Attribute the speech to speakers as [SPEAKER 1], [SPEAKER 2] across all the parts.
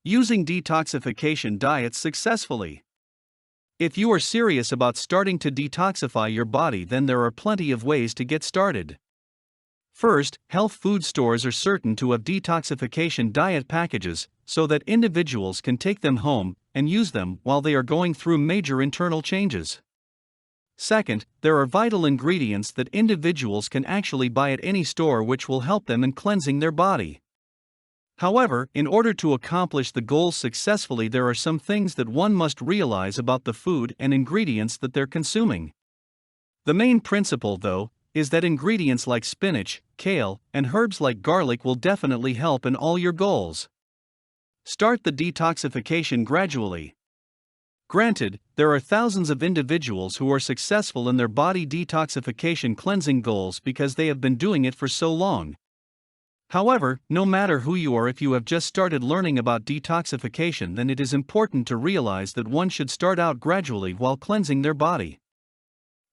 [SPEAKER 1] Using detoxification diets successfully. If you are serious about starting to detoxify your body, then there are plenty of ways to get started. First, health food stores are certain to have detoxification diet packages so that individuals can take them home and use them while they are going through major internal changes. Second, there are vital ingredients that individuals can actually buy at any store which will help them in cleansing their body. However, in order to accomplish the goals successfully, there are some things that one must realize about the food and ingredients that they're consuming. The main principle, though, is that ingredients like spinach, kale, and herbs like garlic will definitely help in all your goals. Start the detoxification gradually. Granted, there are thousands of individuals who are successful in their body detoxification cleansing goals because they have been doing it for so long. However, no matter who you are, if you have just started learning about detoxification, then it is important to realize that one should start out gradually while cleansing their body.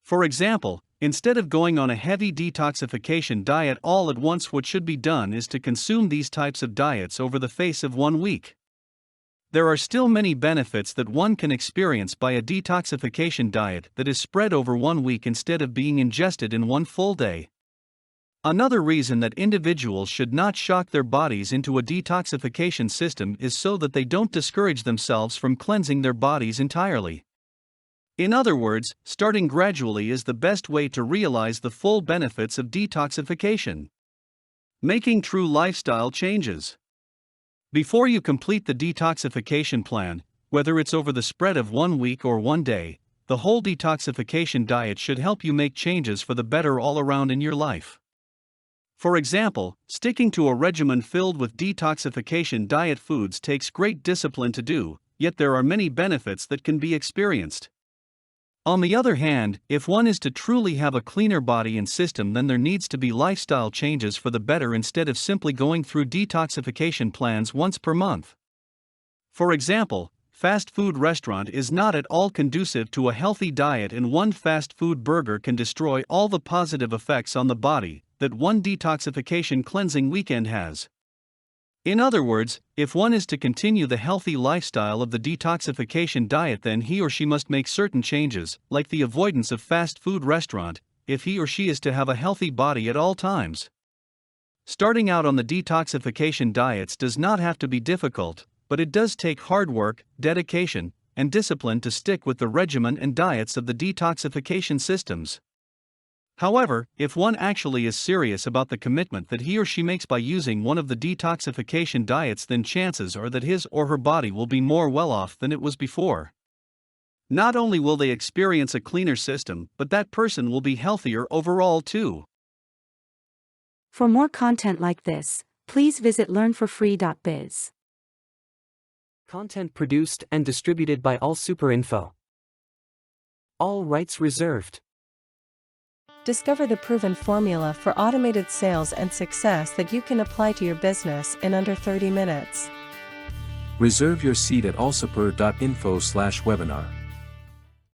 [SPEAKER 1] For example, instead of going on a heavy detoxification diet all at once, what should be done is to consume these types of diets over the face of 1 week. There are still many benefits that one can experience by a detoxification diet that is spread over 1 week instead of being ingested in one full day. Another reason that individuals should not shock their bodies into a detoxification system is so that they don't discourage themselves from cleansing their bodies entirely. In other words, starting gradually is the best way to realize the full benefits of detoxification. Making true lifestyle changes. Before you complete the detoxification plan, whether it's over the spread of 1 week or 1 day, the whole detoxification diet should help you make changes for the better all around in your life. For example, sticking to a regimen filled with detoxification diet foods takes great discipline to do, yet there are many benefits that can be experienced. On the other hand, if one is to truly have a cleaner body and system, then there needs to be lifestyle changes for the better instead of simply going through detoxification plans once per month. For example, fast food restaurant is not at all conducive to a healthy diet, and one fast food burger can destroy all the positive effects on the body that one detoxification cleansing weekend has. In other words, if one is to continue the healthy lifestyle of the detoxification diet, then he or she must make certain changes, like the avoidance of fast food restaurant, if he or she is to have a healthy body at all times. Starting out on the detoxification diets does not have to be difficult, but it does take hard work, dedication, and discipline to stick with the regimen and diets of the detoxification systems. However, if one actually is serious about the commitment that he or she makes by using one of the detoxification diets, then chances are that his or her body will be more well off than it was before. Not only will they experience a cleaner system, but that person will be healthier overall too.
[SPEAKER 2] For more content like this, please visit learnforfree.biz.
[SPEAKER 3] Content produced and distributed by AllSuperInfo. All rights reserved.
[SPEAKER 4] Discover the proven formula for automated sales and success that you can apply to your business in under 30 minutes.
[SPEAKER 5] Reserve your seat at allsuper.info/webinar.